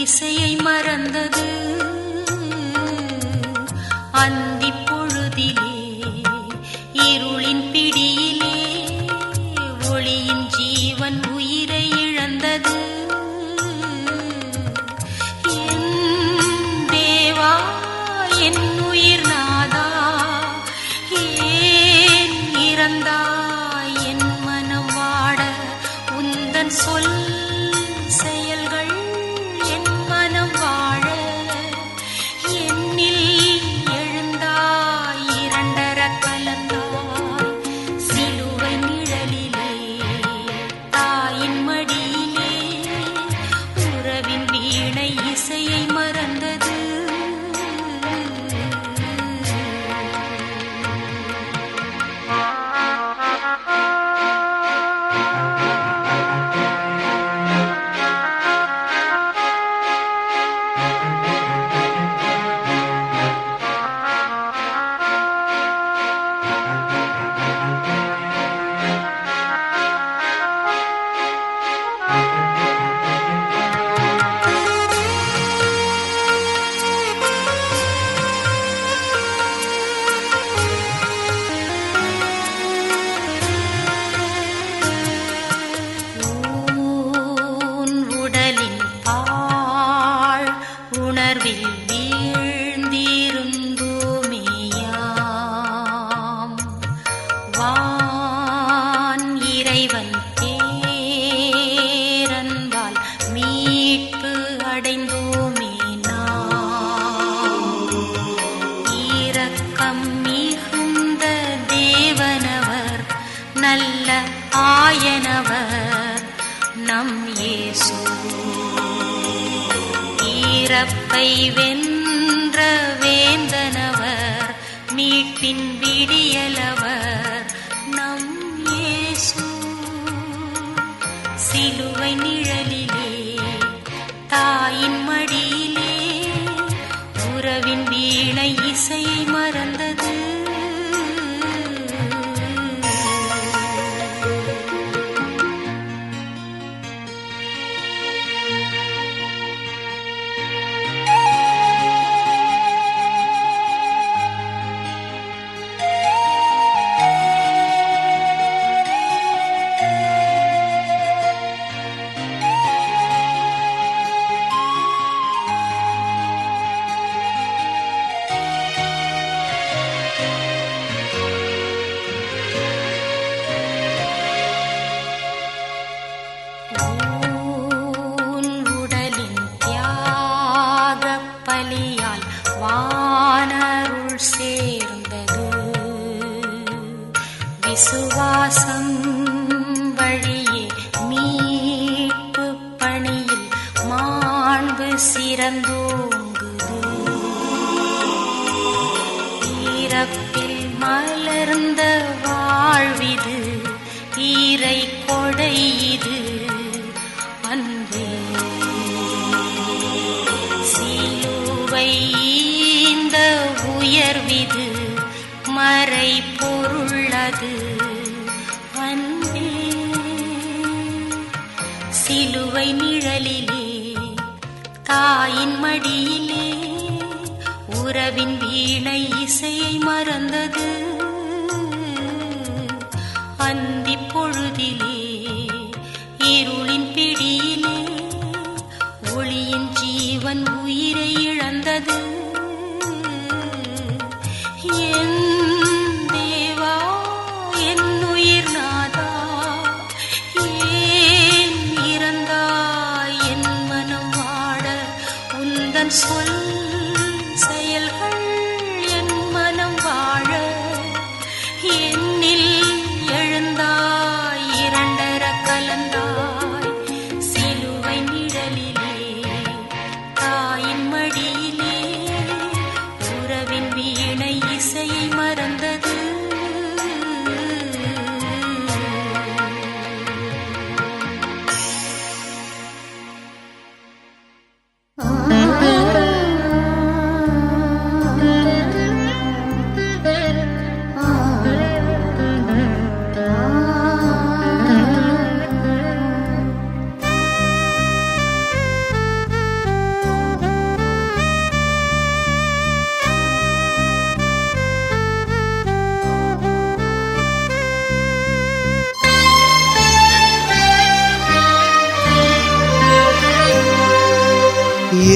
இசையை மறந்தது. அந்தி பொழுதிலே இருளின் பிடியிலே ஒளியின் ஜீவன் உயிரை இழந்தது. என் தேவா, என் உயிர் நாதா, ஏன் இறந்தாய்? என் மனம் வாட உந்தன் சொல் செயல்கள் என் மனம் வாழ என்னில் எழுந்தாய், இரண்டர கலந்தாய். சிலுவை நிழலிலே தாயின் மடியிலே உறவின் வீணை இசையை மறந்தது. உணர்வில் வீழ்ந்திருந்தோமேயாம், வான் இறைவன் பேரன்பால் மீட்பு அடைந்தோமே நாம். இரக்கம் மிகுந்த தேவனவர், நல்ல ஆயனவர் நம் இயேசு. இறப்பை வென்ற வேந்தனவர், மீட்பின் விடியலவர் நம் இயேசு. சிலுவை நிழலிலே தாயின் மடியிலே உறவின் வீணை இசையை மறந்தது. பலியால் வானருள் சேர்ந்தது. விசுவாசம் வழியே மீட்பு பணியில் மாண்பு சிறந்தோங்குது. இறப்பில் மலர்ந்த வாழ்விது, ஈரை கொடை இது அன்பே. இந்த உயர்விது மறை பொருளது அன்பே. சிலுவை நிழலிலே தாயின் மடியிலே உறவின் வீணை இசையை மறந்தது. அந்தி பொழுதிலே இருளின் பிடியிலே ஒளியின் ஜீவன் உயிரை இழந்தது. என் தேவா, என் உயிர் நாதா, ஏன் இறந்தாய்? என் மனம் வாட உந்தன் சொல் செயல்கள் என் மனம் வாழ என்னில் எழுந்தாய், இரண்டர கலந்தாய். சிலுவை நிழலிலே தாயின் மடியிலே உறவின் வீணை இசையை மறந்தது.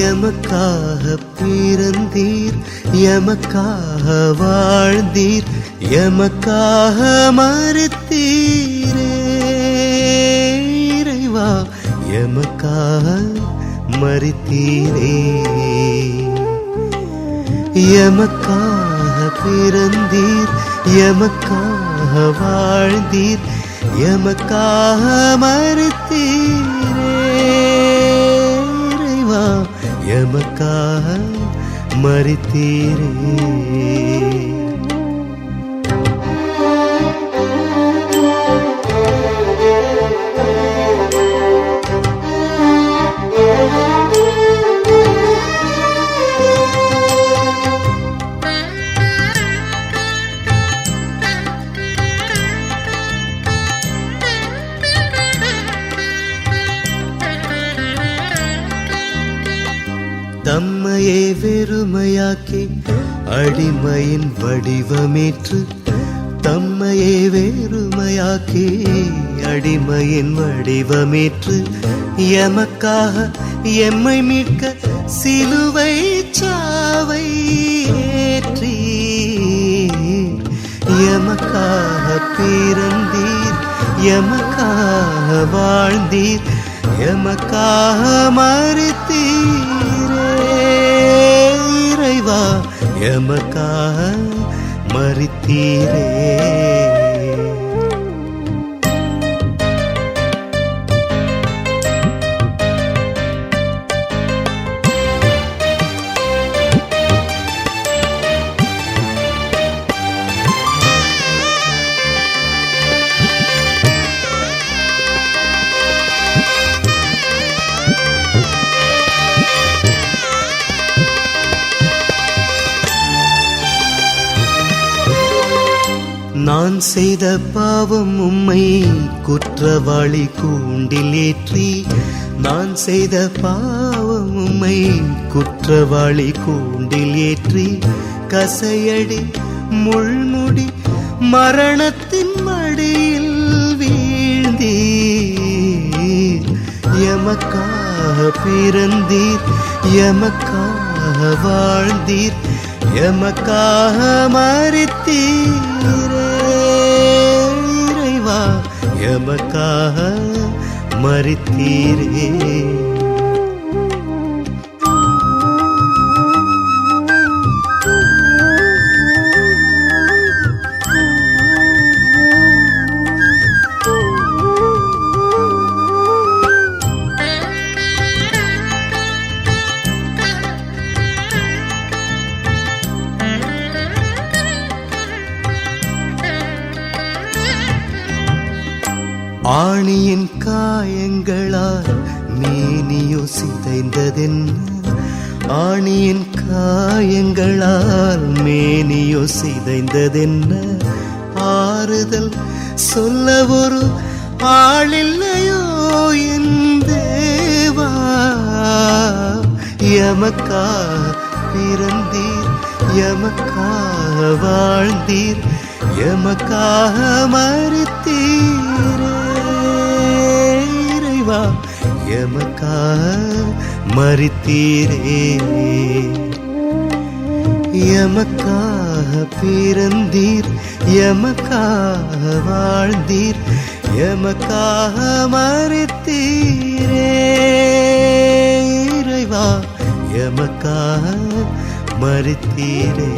எமக்காக பிறந்தீர், எமக்காக வாழ்ந்தீர், எமக்காக மரித்தீரே இறைவா, எமக்காக மரித்தீரே. எமக்காக பிறந்தீர், எமக்காக வாழ்ந்தீர், எமக்காக மரித்தீரே இறைவா, எமக்காக மரித்தீரே. தம்மையே வெறுமையாக்கி அடிமையின் வடிவமேற்று, தம்மையே வெறுமையாக்கி அடிமையின் வடிவமேற்று, எமக்காக எம்மை மீட்க சிலுவை சாவை ஏற்றீர். எமக்காக பிறந்தீர், எமக்காக வாழ்ந்தீர், எமக்காக மரித்தீரே இறைவா, எமக்காக மரித்தீரே. நான் செய்த பாவம் உம்மை குற்றவாளி கூண்டில் ஏற்றி, நான் செய்த பாவம் உம்மை குற்றவாளி கூண்டில் ஏற்றி, கசையடி முள்முடி மரணத்தின் மடியில் வீழ்ந்தீர். எமக்காக பிறந்தீர், எமக்காக வாழ்ந்தீர், எமக்காக மரித்தீரே இறைவா, எமக்காக மரித்தீரே. ஆணியின் காயங்களால் மேனியோ சிதைந்ததென்ன, ஆணியின் காயங்களால் மேனியோ சிதைந்ததென்ன, ஆறுதல் சொல்ல ஒரு ஆளில்லையோ என் தேவா. எமக்காக பிறந்தீர், எமக்காக வாழ்ந்தீர், எமக்காக மரித்தீரே இறைவா, எமக்காக மரித்தீரே. எமக்காக பிறந்தீர், எமக்காக வாழ்ந்தீர், எமக்காக மரித்தீரே இறைவா, எமக்காக மரித்தீரே.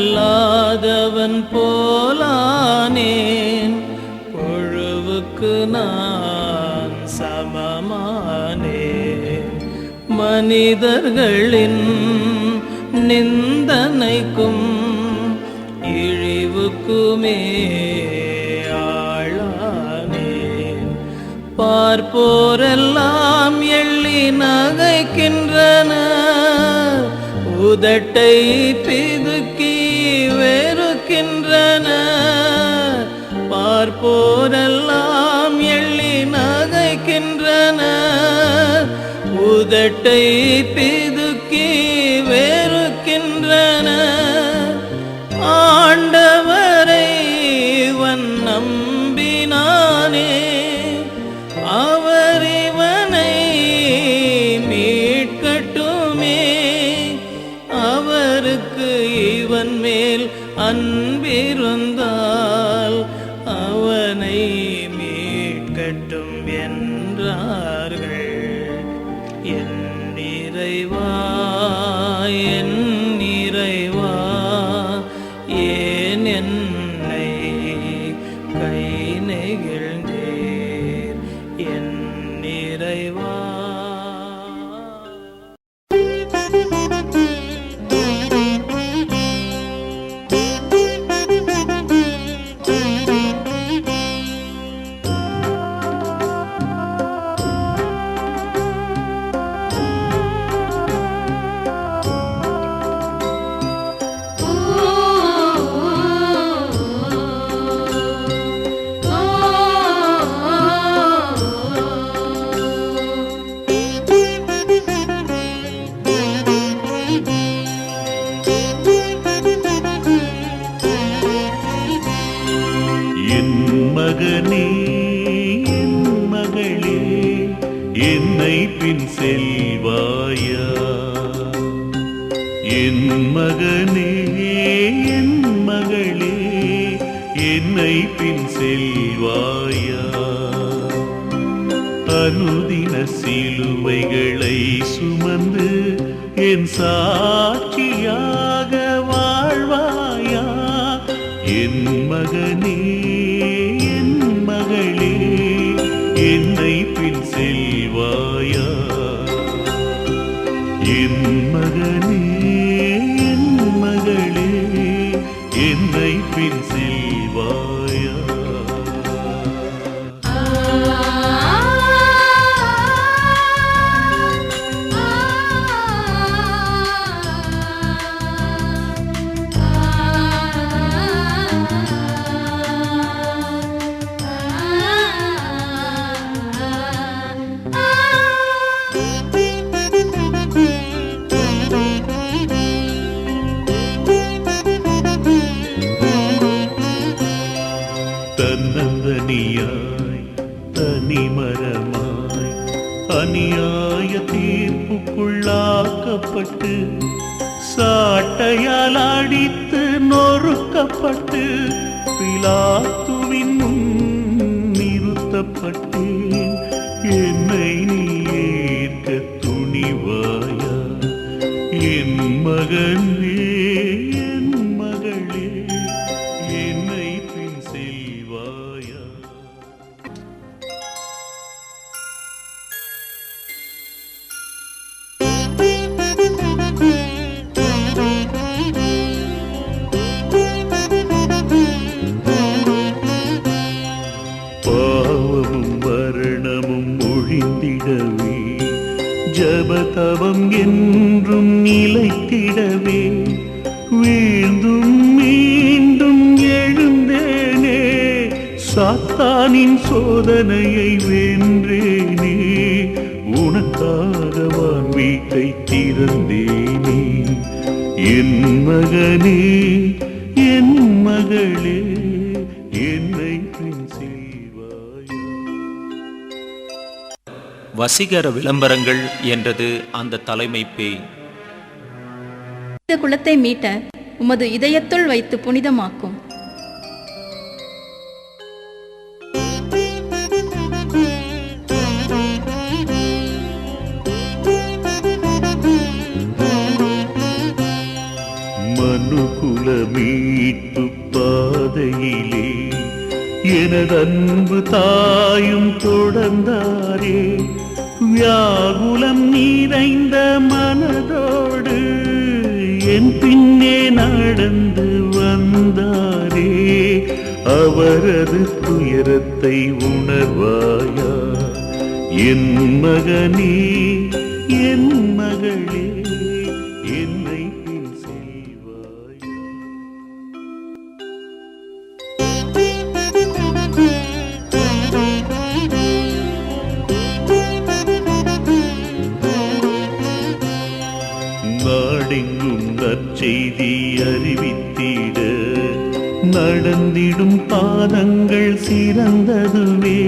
மனிதரல்லாதவன் போலானேன், புழுவுக்கு நான் சமமானேன். மனிதர்களின் நிந்தனைக்கும் இழிவுக்குமே ஆளானேன். பார்ப்போரெல்லாம் எள்ளி நகைக்கின்றனர், உதட்டை பிதுக்கி வெறுக்கின்றனர். பார்ப்போரெல்லாம் எள்ளி நகைக்கின்றனர், உதட்டை பிதுக்கி வெறுக்கின்றனர். ஆண்டவரை இவன் நம்பினானே, அவர் இவனை மீட்கட்டுமே. அவருக்கு இவன் மேல் அன்பிருந்தால் அவனை மீட்கட்டும் என்றார்கள். என் இறைவா, என் இறைவா, ஏன் என்னை கை நெகிழ்ந்தீர் என் இறைவா. மகனே, என் மகளே, என்னை பின் செல்வாயா? என் மகனே, என் மகளே, என்னை பின் செல்வாயா? அனுதின சிலுவைகளை சுமந்து என் சாட்சியாக வாழ்வாயா? என் மகனே, என் மகளே, என்னை பின் செல்வாயா? என் மகனே, என் மகளே, என்னை பின் செல்வாயா? தன்னந்தனியாய் தனிமரமாய் அநியாய தீர்ப்புக்குள்ளாக்கப்பட்டு சாட்டையால் அடித்து நொறுக்கப்பட்டு பிலாத்துவின் முன் நிறுத்தப்பட்டேன். என்னை நீ ஏற்க துணிவாயா? என் மகனே, என் மகளே, என்னை பின் செல்வாயா? பாவமும் மரணமும் ஒழிந்திடவே, ஜபதவம் என்றும் நிலைத்திடவே, வீழ்ந்தும் மீண்டும் எழுந்தேனே, சாத்தானின் சோதனையை வென்றேனே, உனக்காக வான் வீட்டை திறந்தேனே. என் மகனே, என் மகளே, என்னை பின் செல்வாயா? வசீகர விளம்பரங்கள் என்றது அந்த தலைமை பேய். இந்த குலத்தை மீட்ட உமது இதயத்துள் வைத்து புனிதமாக்கும். மனுகுல மீட்பு பாதையிலே எனது அன்பு தாயும் தொடர்ந்தாரே, வியாகுலம் நிறைந்த மனதோடு என் பின்னே நடந்து வந்தாரே, அவரது துயரத்தை உணர்வாயா? என் மகனே, என் மகளே, என்னை பின் செய்வாயா? நாடெங்கும் நற்செய்தி அறிவித்திட நடந்திடும் பாதங்கள் சிறந்ததுவே.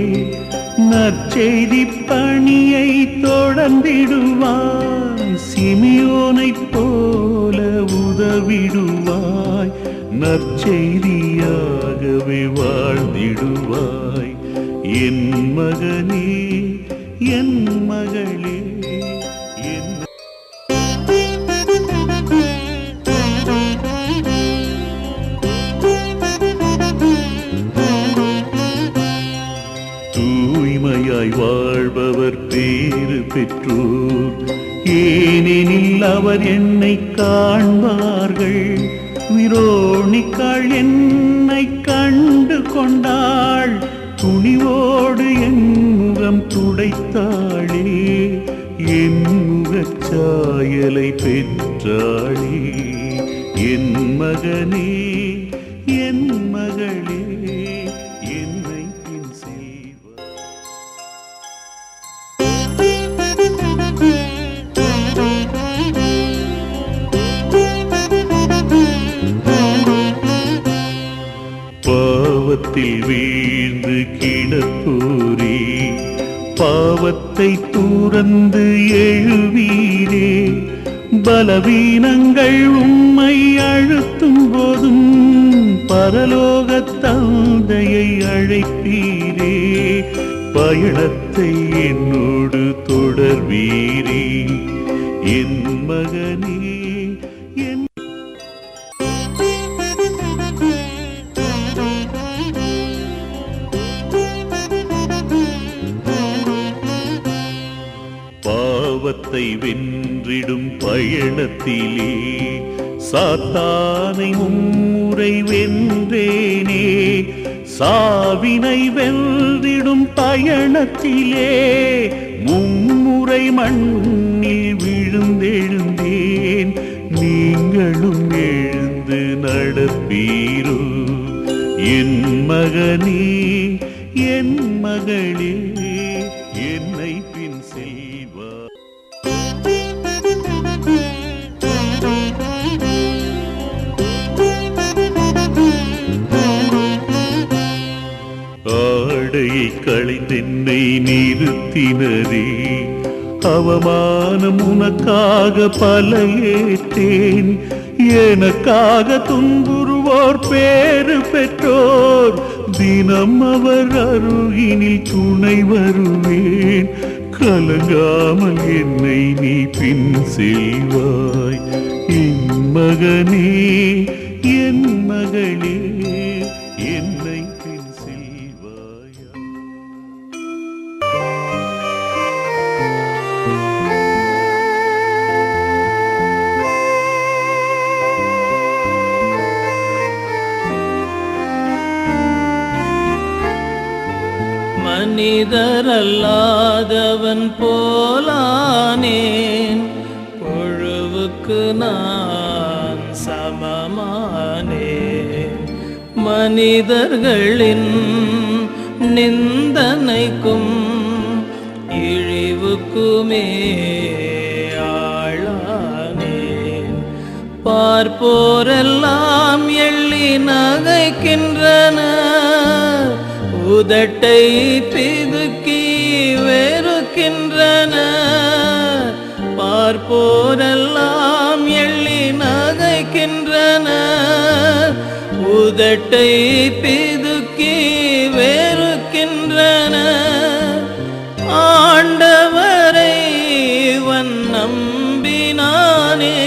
நற்செய்தி பணியை தொடர்ந்திடுவாய், சிமியோனைப் போல உதவிடுவாய், நற்செய்தியாகவே வாழ்ந்திடுவாய். என் மகனே, என் மகளே, என் தூய்மையாய் வாழ்பவர் பேறு பெற்றோர், ஏனெனில் அவர் என்னை காண்பார்கள். விரோணிக்காள் என்னை கண்டு கொண்டாள், துணிவோடு என் முகம் துடைத்தாளே, என் முகச்சாயலை பெற்றாளே. என் மகனே, என் மகளே, என்னை பின் செய்வாய். பாவத்தில் வீழ்ந்து கிடப்போரே, பாவத்தை துறந்து எழுவீரே. பலவீனங்கள் உம்மை அழுத்தும் போதும் பரலோகத் தந்தையை அழைப்பீரே. பயணத்தை என்னோடு தொடர்வீரே. என் மகனே, என் பாவத்தை வென்றிடும் பயணத்திலே சாத்தானை மும்முறை வென்றேனே. சாவினை வென்றிடும் பயணத்திலே மும்முறை மண்ணில் விழுந்தெழுந்தேன். நீங்களும் எழுந்து நடப்பீரோ? என் மகனே, என் மகளே, என்னை பின் செய்வார். ஆடையை களைந்தென்னை நிறுத்தினரே, அவமானம் உனக்காக பல ஏற்றேன். எனக்காக துன்புறுவோர் பேறு பெற்றோர், தினம் அவர் அருகினில் துணை வருவேன். கலங்காமல் என்னை நீ பின் செல்வாய். என் மகனே, என் மகளே, என்னை பின் செல்வாயா? மனிதரல்லாதவன் போலானேன், புழுவுக்கு நான் சமமானேன். மனிதர்களின் நிந்தனைக்கும் இழிவுக்குமே ஆளானேன். பார்ப்போரெல்லாம் எள்ளி நகைக்கின்றனர், உதட்டை பிதுக்கி வெறுக்கின்றனர். பார்ப்போரெல்லாம் எள்ளி நகைக்கின்றனர், உதட்டை பிதுக்கி வெறுக்கின்றனர். ஆண்டவரை இவன் நம்பினானே,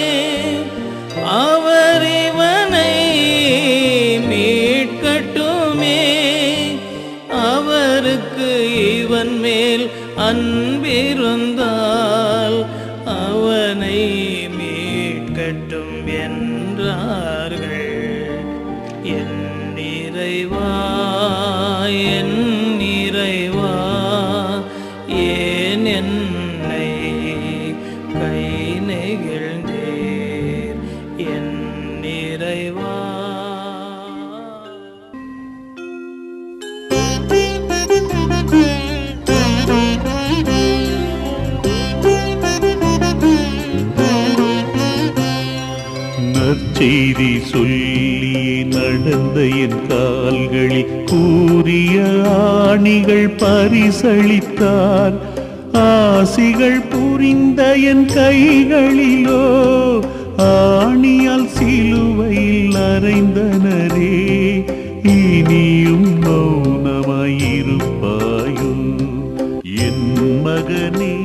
அவர் இவனை மீட்கட்டுமே. அவருக்கு இவன் மேல் அன்பிருந்த பெருகட்டும் என்றார்கள். என் இறைவா, என் இறைவா, ஏன் என்னை கை நெகிழ்ந்தீர் என் இறைவா. நற்செய்தி சொல்லியே நடந்த என் கால்களில் கூறிய ஆணிகள் பரிசளித்தார். ஆசிகள் புரிந்த என் கைகளிலோ ஆணியால் சிலுவையில் அறைந்தனரே. இனியும் மௌனமாயிருப்பாயோ என் மகனே,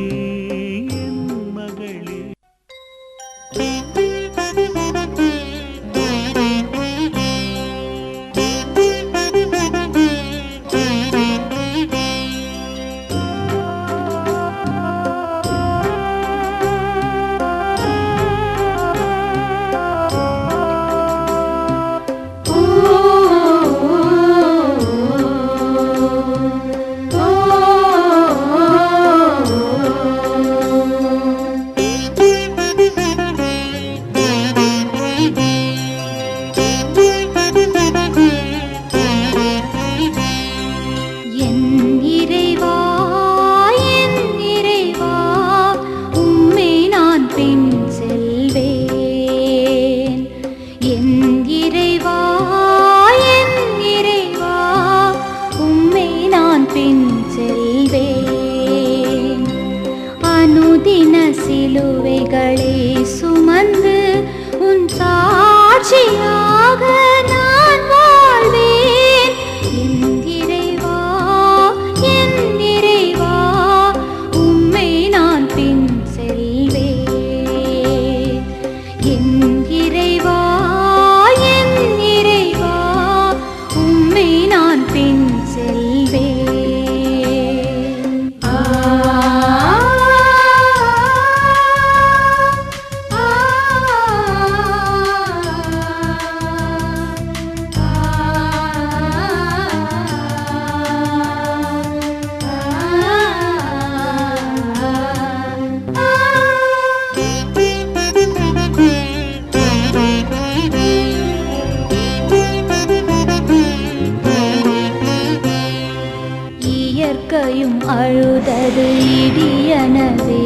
என் மகளே. சிலுவைகளை சுமந்து உன் சாட்சியாக நான் வாழ்வேன். என் இறைவா, என் இறைவா, உம்மை நான் பின் செல்வேன். என் இறைவா, என் இறைவா, உம்மை நான் பின் செல்வேன். இயற்கையும் அழுதது இடியனவே,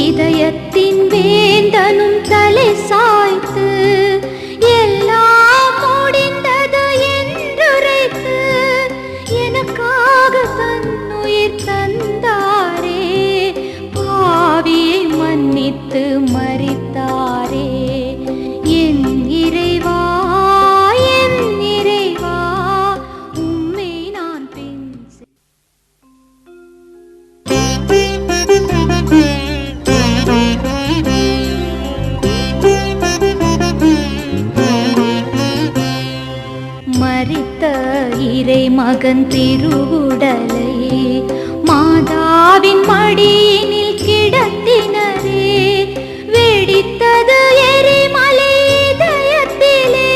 இதயத்தின் வேந்தனும் தலை சாய்த்து எல்லாம் முடிந்தது என்றுரைத்து எனக்காக தன்னுயிர் தந்தாரே. பாவியை மன்னித்து மரித்தாரே. என் இறைவா, என் இறைவா, உம்மை நான் பின் மரித்த இறை மகன் திருவுடலை மாதாவின் மடியினில் கிடத்தினரே. வெடித்தது எரிமலை இதயத்திலே,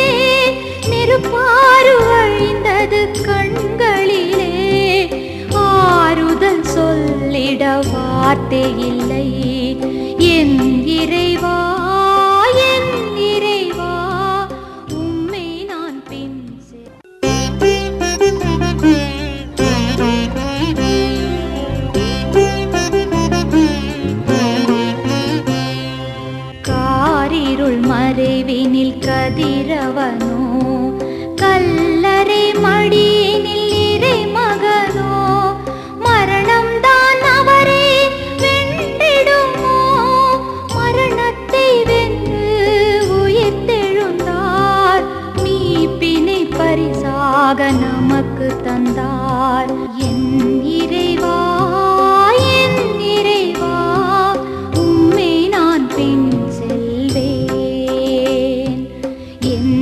நெருப்பாறு வழிந்தது கண்களிலே. ஆறுதல் சொல்லிட வார்த்தை இல்லை. என் இறைவா, என் இறைவா, உம்மை நான் பின் காரிருள் மறைவினில் கதிரவனோ, கல்லறை மடியினில் இறை மகனோ. மரணம்தான் அவரை வென்றிடுமோ, மரணத்தை வென்று உயிர்த்தெழுந்தார். மீட்பினை பரிசாக நமக்கு தந்தார். என் இறைவா, என் இறைவா, உம்மை நான் பின் செல்வேன். என்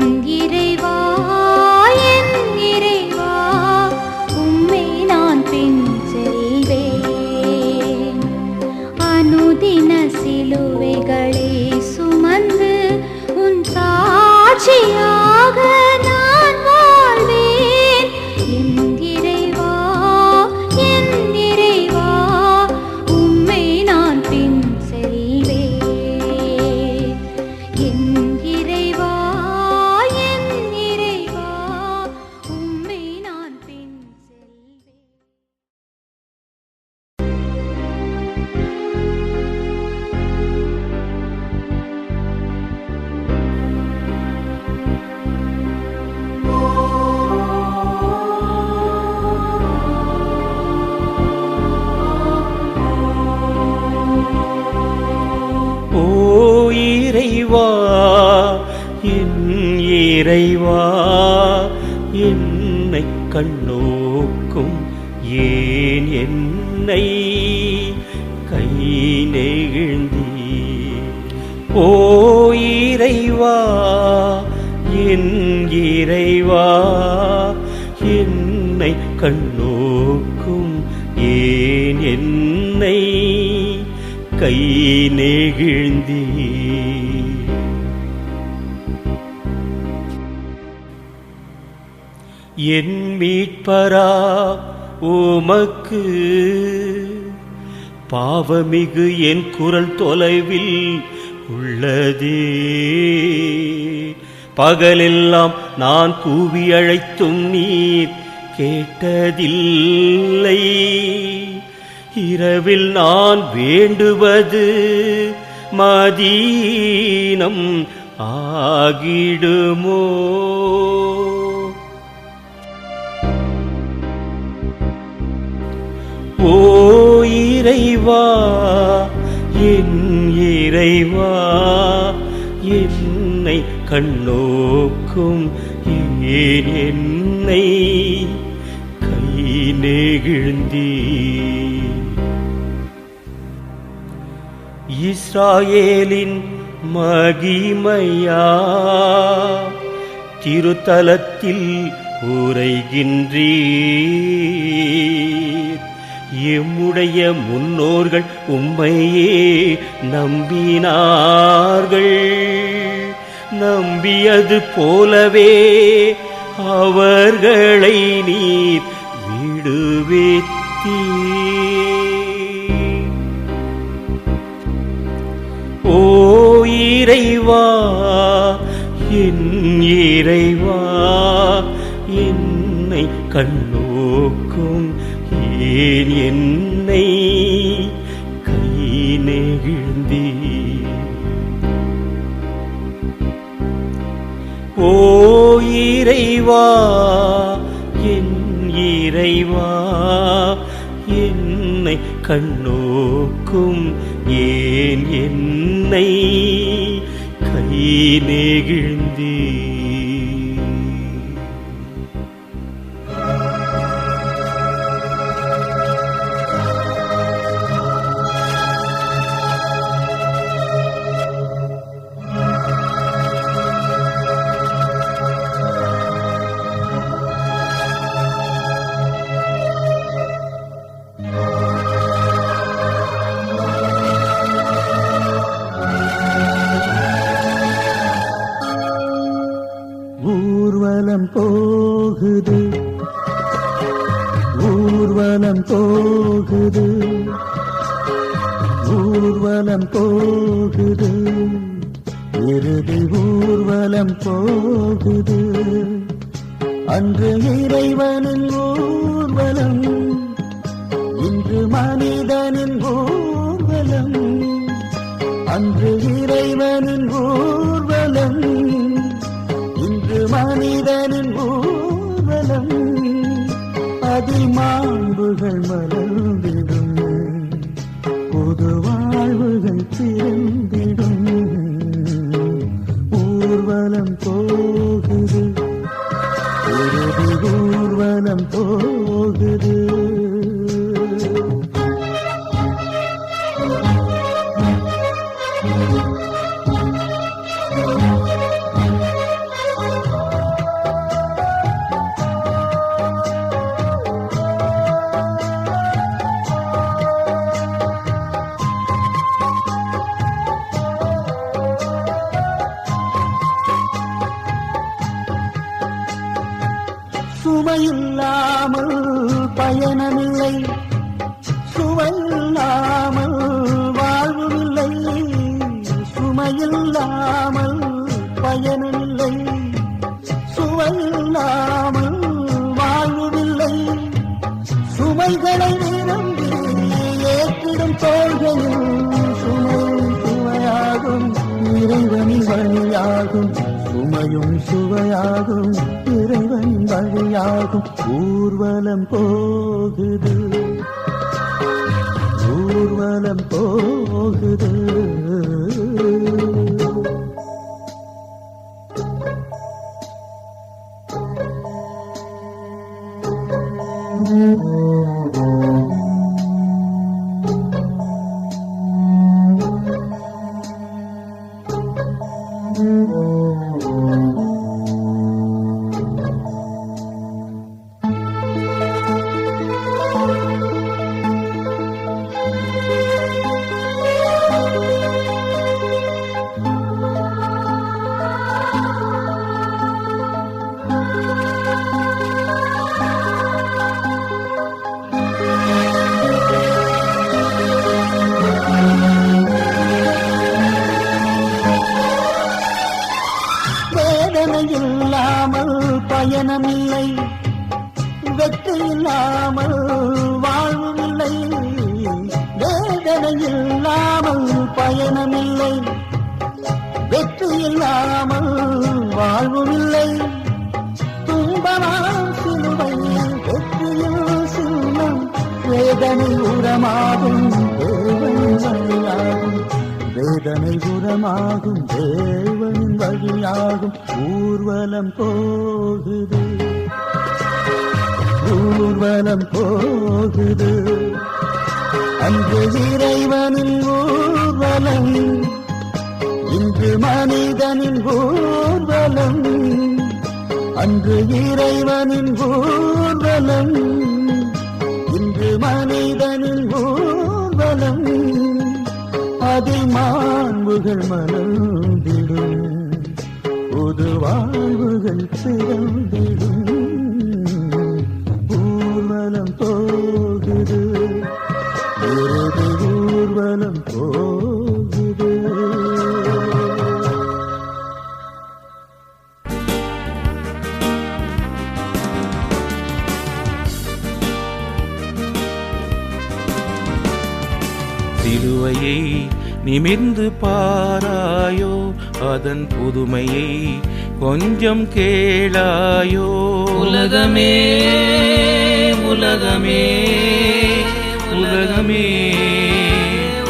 இறைவா என் இறைவா என்னை கண்ணோக்கும் ஏன் என்னை கை நெகிழ்ந்தீ ஓ இறைவா என் இறைவா என்னை கண்ணோக்கும் ஏன் என்னை கை நெகிழ்ந்தீ என் மீட்பரா உமக்கு பாவமிகு என் குரல் தொலைவில் உள்ளதே பகலெல்லாம் நான் கூவி அழைத்தும் நீர் கேட்டதில்லை இரவில் நான் வேண்டுவது மதீனம் ஆகிடுமோ ஓ இறைவா என் இறைவா என்னை கண்ணோக்கும் ஏன் என்னை கை நெகிழ்ந்தீ இஸ்ராயேலின் மகிமையா திருத்தலத்தில் உரைகின்றீர் எம்முடைய முன்னோர்கள் உம்மையே நம்பினார்கள் நம்பியது போலவே அவர்களை நீர் விடுவித்தீர் ஓ இறைவா என் இறைவா என்னை கண்ணோக்கும் ஏன் என்னை கை நெகிழ்ந்தீ ஓ இறைவா என் இறைவா என்னை கண்ணோக்கும் ஏன் என்னை கை நெகிழ்ந்தீ ஊர்வலம் போகுது ஊர்வலம் போகுது ஊர்வலம் போகுது இறுதி ஊர்வலம் போகுது அன்று இறைவனின் ஊர்வலம் இன்று மனிதனின் ஊர்வலம் அன்று இறைவனின் ஊர்வலம் இன்று மனிதனின் ஊர்வலம் அதில் மாண்புகள் மலர்ந்திடும் புது வாழ்வுகள் பிறந்திடும் ஊர்வலம் போகுது இறுதி ஊர்வலம் போகுது சுமையில்லாமல் பயணமில்லை சுவையில்லாமல் வாழ்வுமில்லை சுமையில்லாமல் பயணமில்லை சுவையில்லாமல் வாழ்வுமில்லை சுமைகளை நிரம்பி ஏற்றிடும் தோள்களில் சுமையும் சுவையாகும் இறைவனின் வழியாகும் சுமையும் சுவையாகும் இறைவனின் வழியாகும் ஊர்வலம் போகுது ஊர்வலம் போகுது வேதனை குணமாகும் தேவனின் வழியாகும் ஊர்வலம் போகுது ஊர்வலம் போகுது அன்று இறைவனின் ஊர்வலம் இன்று மனிதனின் ஊர்வலம் அன்று இறைவனின் ஊர்வலம் இன்று மனிதனின் ஊர்வலம் அதில் மாண்புகள் மலர்ந்திடும் புது வாழ்வுகள் பிறந்திடும் ஊர்வலம் போகுது இறுதி ஊர்வலம் போகுது. சிலுவையை நிமிர்ந்து பாராயோ அதன் புதுமையை கொஞ்சம் கேளாயோ உலகமே உலகமே உலகமே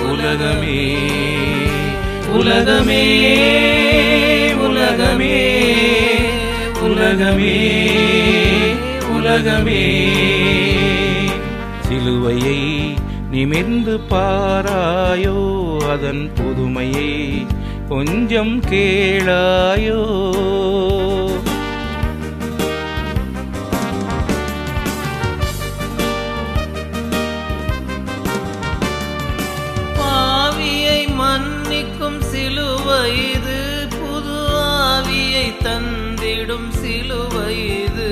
உலகமே உலகமே உலகமே உலகமே உலகமே சிலுவையை நிமிர்ந்து பாராயோ அதன் புதுமையை கொஞ்சம் கேளாயோ பாவியை மன்னிக்கும் சிலுவை இது புது ஆவியை தந்திடும் சிலுவை இது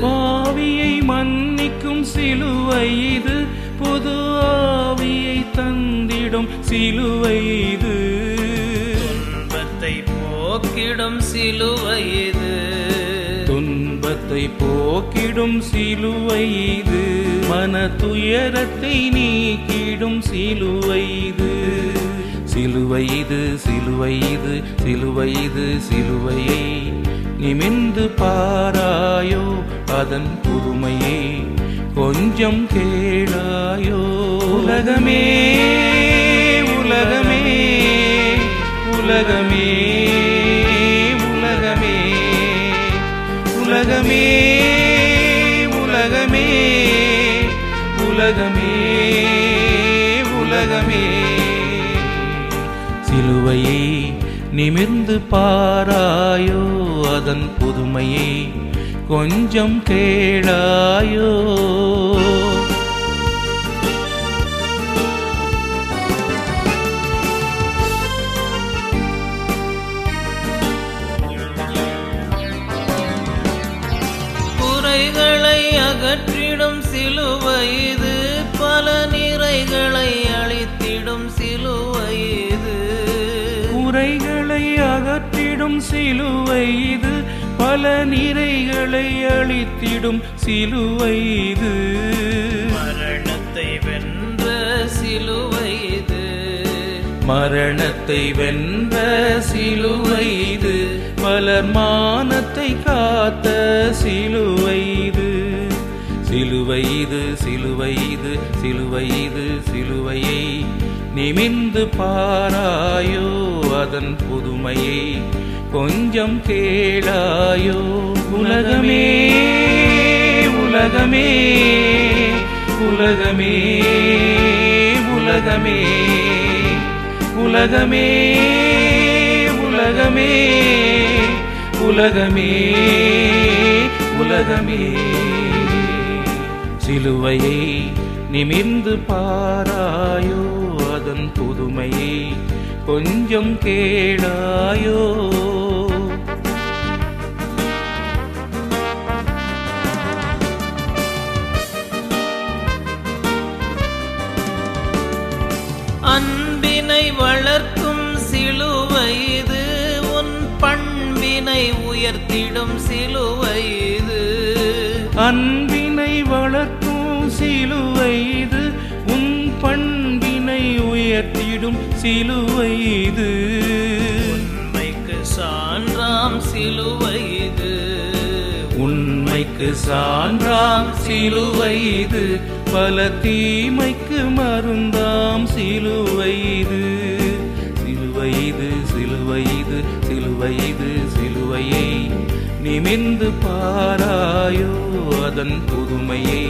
பாவியை மன்னிக்கும் சிலுவை இது புது ஆவியை தந்திடும் சிலுவை இது துன்பத்தை போக்கிடும் சிலுவை இது துன்பத்தை போக்கிடும் சிலுவை இது மன துயரத்தை நீக்கிடும் சிலுவை இது சிலுவை இது சிலுவை இது சிலுவை இது சிலுவையை நிமிர்ந்து பாராயோ அதன் புதுமையை கொஞ்சம் கேளாயோ உலகமே உலகமே உலகமே உலகமே உலகமே உலகமே உலகமே உலகமே சிலுவையை நிமிர்ந்து பாராயோ அதன் புதுமையை கொஞ்சம் கேளாயோ குறைகளை அகற்றிடும் சிலுவை இது பல நிறைகளை அளித்திடும் சிலுவை இது குறைகளை அகற்றிடும் சிலுவை இது பல நிறைகளை அளித்திடும் சிலுவை இது மரணத்தை வென்ற சிலுவை இது மரணத்தை வென்ற சிலுவை இது பலர் மானத்தை காத்த சிலுவை இது சிலுவை இது சிலுவை இது சிலுவை இது சிலுவையை நிமிர்ந்து பாராயோ அதன் புதுமையை கொஞ்சம் கேளாயோ உலகமே உலகமே உலகமே உலகமே உலகமே உலகமே உலகமே உலகமே சிலுவையை நிமிர்ந்து பாராயோ அதன் புதுமையை கொஞ்சம் கேளாயோ அன்பினை வளர்க்கும் சிலுவை இது உன் பண்பினை உயர்த்திடும் சிலுவை இது அன்பினை வளர்க்கும் சிலுவை இது உன் பண்பினை உயர்த்திடும் சிலுவை இது உண்மைக்கு சான்றாம் சிலுவை இது உண்மைக்கு சான்றாம் சிலுவை இது பல தீமைக்கு மருந்தாம் சிலுவை இது உனக்கு சிலுவை இது சிலுவையை நிமிர்ந்து பாராயோ அதன் புதுமையை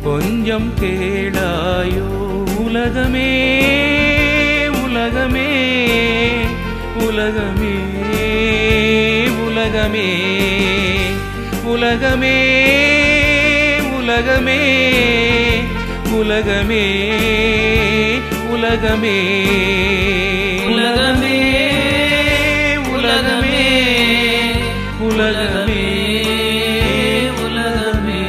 கொஞ்சம் கேளாயோ உலகமே உலகமே உலகமே உலகமே உலகமே உலகமே உலகமே உலகமே உலகமே உலகமே உலகமே உலகமே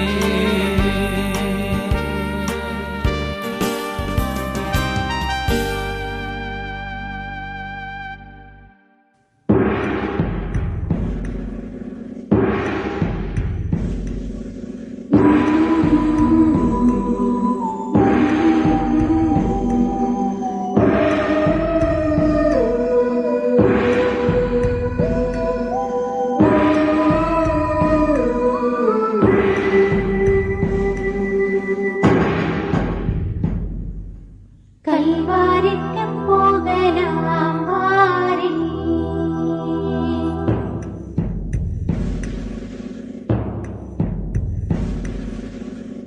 கல்வாரிக்கு போகலாம் வாரி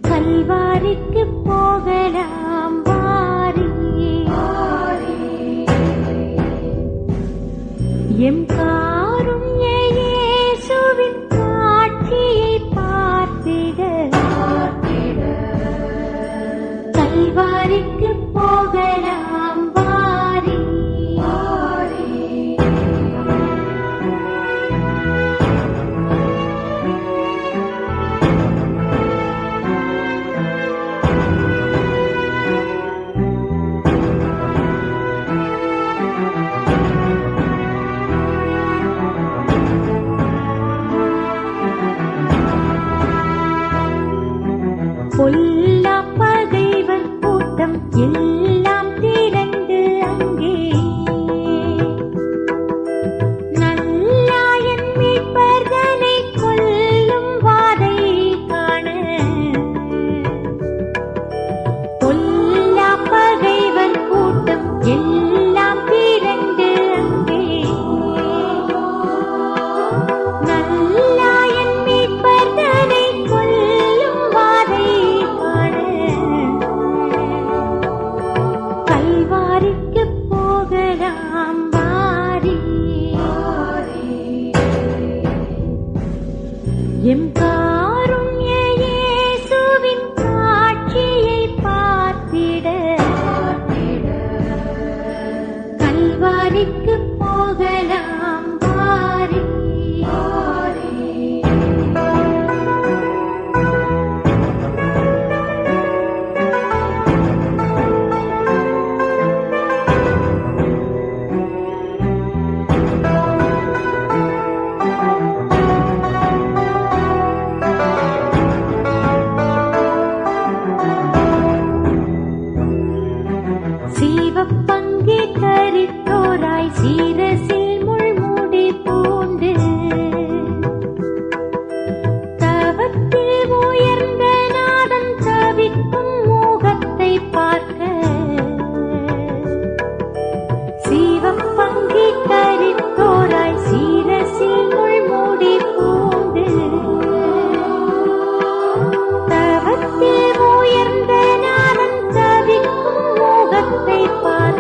கல்வாரிக்கு போகலாம் வாரி எம் காருண்ய இயேசுவின் காட்சியை பார்த்திட கல்வாரிக்கு போகலாம் வாரி பொல்லா பகைவன் கூட்டம் எல்லாம் திரண்டு அங்கே நல்லாயன் மீட்பர்களை கொல்லும் வாதை காண பொல்லா பகைவன் கூட்டம் எல்லாம் திரண்டு அங்கே நல்லாயன் மீட்பர்களை கொல்லும் வாதை காண கல்வாரிக்கு போகலாம் வாரி எம் காருண்ய இயேசுவின் காட்சியை பார்த்திட கல்வாரிக்கு போகலாம் வாரி சீவப்பங்கே தரித்தோராய் சீரசில் முள்முடி பூண்டு தவத்தில் உயர்ந்த நாதன் தவிக்கும் மோகத்தை பார்க்க சீவப்பங்கே தரித்தோராய் சீரசில் முள்முடி பூண்டு தவத்தில் உயர்ந்த நாதன் தவிக்கும் மோகத்தை பார்க்க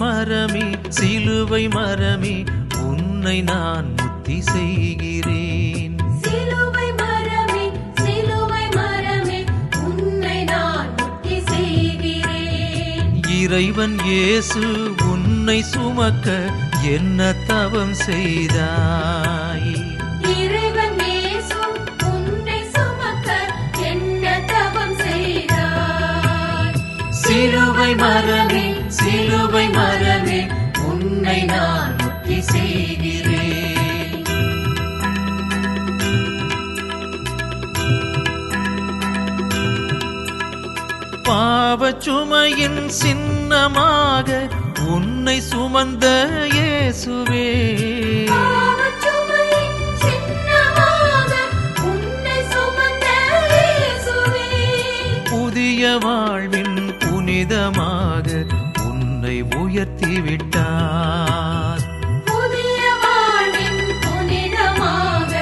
மரமே சிலுவை மரமே உன்னை நான் முத்தி செய்கிறேன். சிலுவை மரமே சிலுவை மரமே உன்னை நான் முத்தி செய்கிறேன். இறைவன் இயேசு உன்னை சுமக்க என்ன தவம் செய்தாய்? இறைவன் இயேசு உன்னை சுமக்க என்ன தவம் செய்தார். சிலுவை மரமே சிலுவை மரமே உன்னை நான் முத்தி செய்கிறேன். பாவச்சுமையின் சின்னமாக உன்னை சுமந்த இயேசுவே, பாவச்சுமையின் சின்னமாக உன்னை சுமந்த இயேசுவே, புதிய வாழ்வின் புனிதமாக உன்னை உயர்த்தி விட்டார். புதிய வாழ்வின் புனிதமாக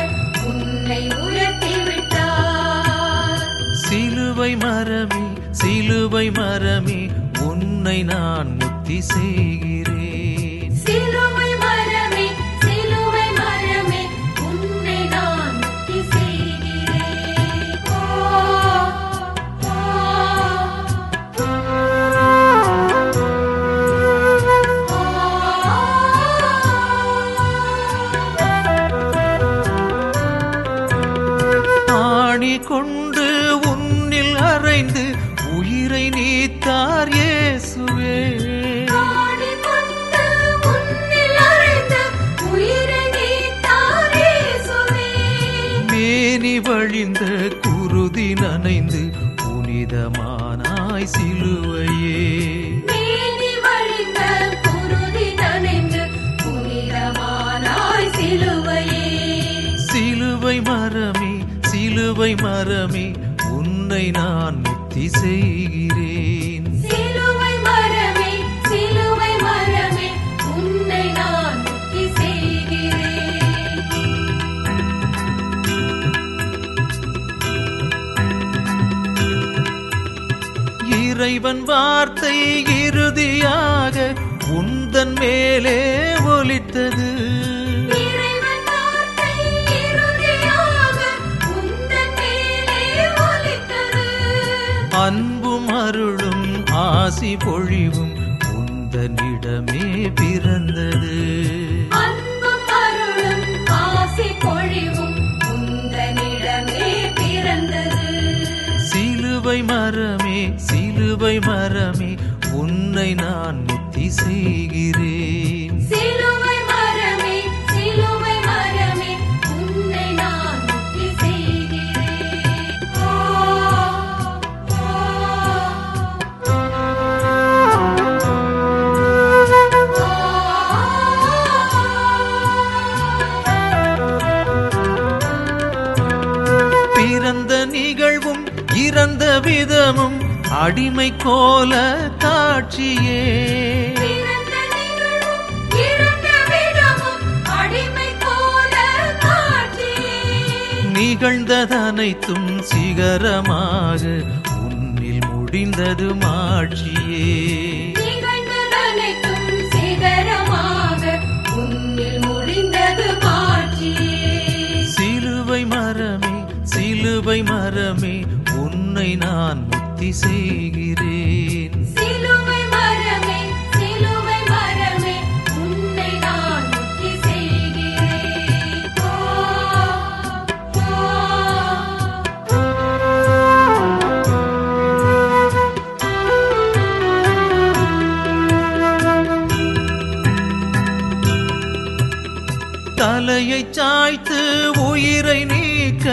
உன்னை உயர்த்தி விட்டார். சிலுவை மரமே சிலுவை மரமே உன்னை நான் முத்தி செய்கிறேன். சிலுவை மரமே சிலுவை மரமே உன்னை நான் முத்தி செய்கிறேன். ஆணி கொண்டு உன்னில் அறைந்து உயிரை நீத்தார் இயேசுவே, ஆடிக்கொண்டு உன்னில் அறைந்த உயிரை நீத்தார் இயேசுவே, மேனி வழிந்த குருதி நனைந்து புனிதமானாய் சிலுவையே. மேனி வழிந்த குருதி நனைந்து புனிதமானாய் சிலுவையே. சிலுவை மரமே சிலுவை மரமே உன்னை நான் முத்தி செய்கிறேன். சிலுவை மரமே சிலுவை மரமே உன்னை நான் முத்தி செய்கிறேன். இறைவன் வார்த்தை இறுதியாக உந்தன் மேலே ஒலித்தது. இறைவன் வார்த்தை இறுதியாக உந்தன் மேலே ஒலித்தது. அன்பும் அருளும் ஆசி பொழிவும் உந்தனிடமே பிறந்தது. அன்பும் அருளும் ஆசி பொழிவும் உந்தனிடமே பிறந்தது. சிலுவை மரமே சிலுவை மரமே உன்னை நான் முத்தி செய்கிறேன். சிலுவை மரமே சிலுவை மரமே உன்னை நான் முத்தி செய்கிறேன். பிறந்த நிகழ்வும் இறந்த விதமும் அடிமை கோல காட்சியே. பிறந்த நிகழ்வும் இறந்த விதமும் அடிமை போல காட்சியே. நிகழ்ந்ததனைத்தும் சிகரமாக உன்னில் முடிந்தது மாட்சியே. நிகழ்ந்ததனைத்தும் சிகரமாக உன்னில் முடிந்தது மாட்சியே. சிலுவை மரமே சிலுவை மரமே உன்னை நான் முத்தி செய்கிறேன். சிலுவை மரமே சிலுவை மரமே உன்னை நான் முத்தி செய்கிறேன். தலையை சாய்த்து உயிரை நீக்க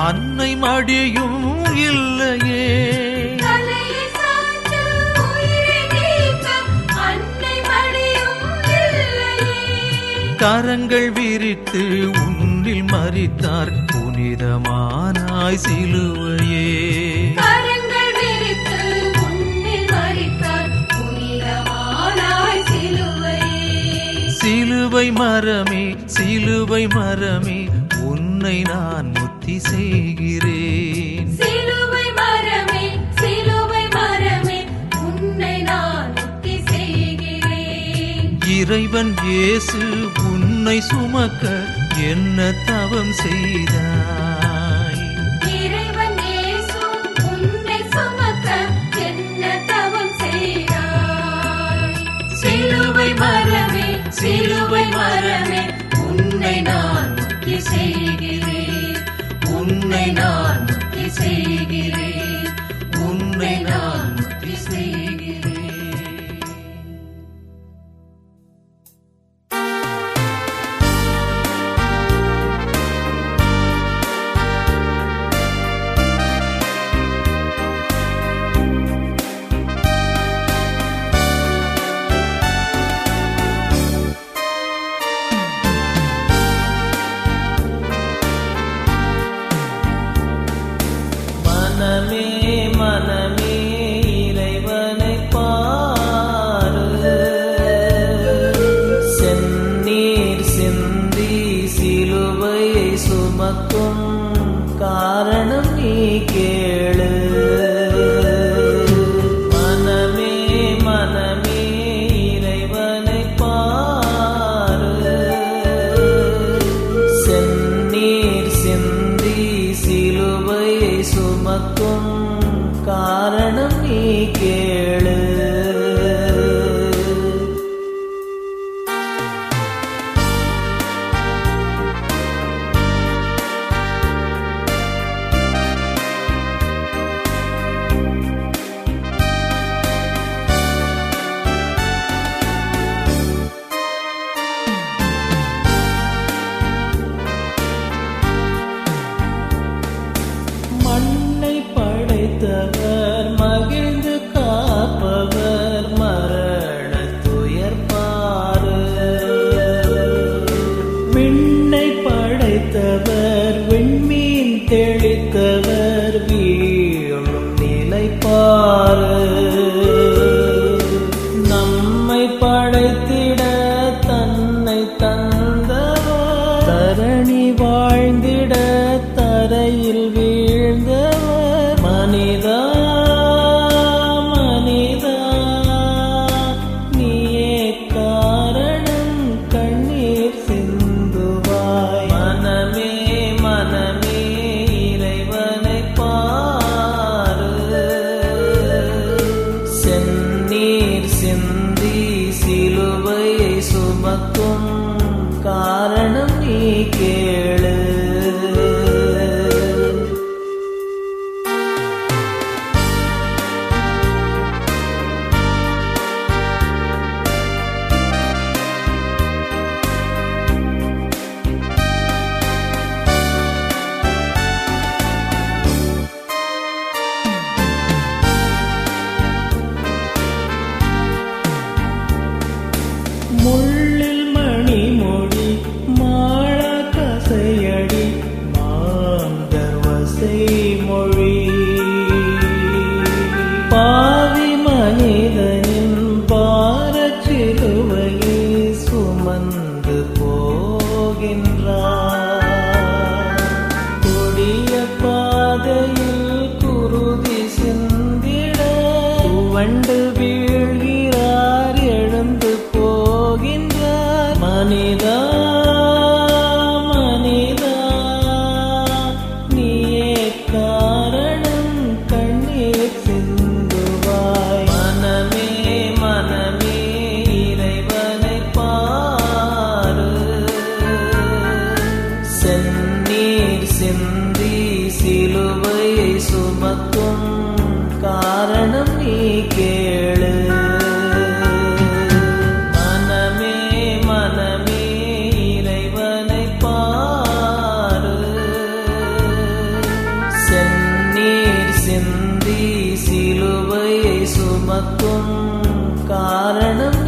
அன்னை மடியும் இல்லையே. தலையை சாய்த்து உயிரை நீக்க அன்னை மடியும் இல்லையே. கரங்கள் விரித்து உன்னில் மரித்தார் புனிதமானாய் சிலுவையே. கரங்கள் விரித்து உன்னில் மரித்தார் புனிதமானாய் சிலுவையே. சிலுவை மரமே சிலுவை மரமே உன்னை நான் முத்தி செய்கிறேன். சிலுவை மரமே சிலுவை மரமே உன்னை நான் முத்தி செய்கிறேன். இறைவன் இயேசு உன்னை சுமக்க என்ன தவம் செய்தாய்? இறைவன் இயேசு உன்னை சுமக்க என்ன தவம் செய்தாய்? சிலுவை மரமே சிலுவை மரமே உன்னை நான் முக்தி செய்கிறேன், உன்னை நான் முக்தி செய்கிறேன், உன்னை நான் முக்தி செய்கிறேன். மனமே மனமே இறைவனை பாரு, செந்நீர் சிந்தி சிலுவையை சுமக்கும் காரணம் நீ கேளு. மனமே மனமே இறைவனை பாரு, செந்நீர் சிந்தி சிலுவையை சுமக்கும் காரணம் நீ கேளு. மண்ணை படைத்தவர் மகிழ்ந்து காப்பவர் மரண துயர் பாரு. விண்ணை படைத்தவர் விண்மீன் தெளித்தவர் வீழும் நிலை பாரு. நம்மை படைத்திட தன்னை தந்தவர், தரணி வாழ்ந்திட தரையில் வீழ்ந்தவர். மனிதா மனிதா நீயே காரணம் கண்ணீர் சிந்துவாய். மனமே மனமே இறைவனை பாரு, செந்நீர் சிந்தி சிலுவையை சுமக்கும் காரணம் நீ கேளு. முள்ளில் மணிமொழி மாள கசையடி மாந்தர் வசை மொழி. பாவி மனிதனின் பாரச் சிலுவையை சுமந்து போகின்றார். கொடிய பாதையில் குருதி சிந்திட துவண்டு வீழ்கிறார், எழுந்து போகின்றார். மனிதா மனிதா நீயே காரணம் கண்ணீர் சிந்துவாய். மனமே மனமே இறைவனை பாரு, செந்நீர் சிந்தி சிலுவையை சுமக்கும் காரணம் நீ கேளு. மனமே மனமே இறைவனை பாரு, செந்நீர் சிந்தி சிலுவையை சுமக்கும் காரணம்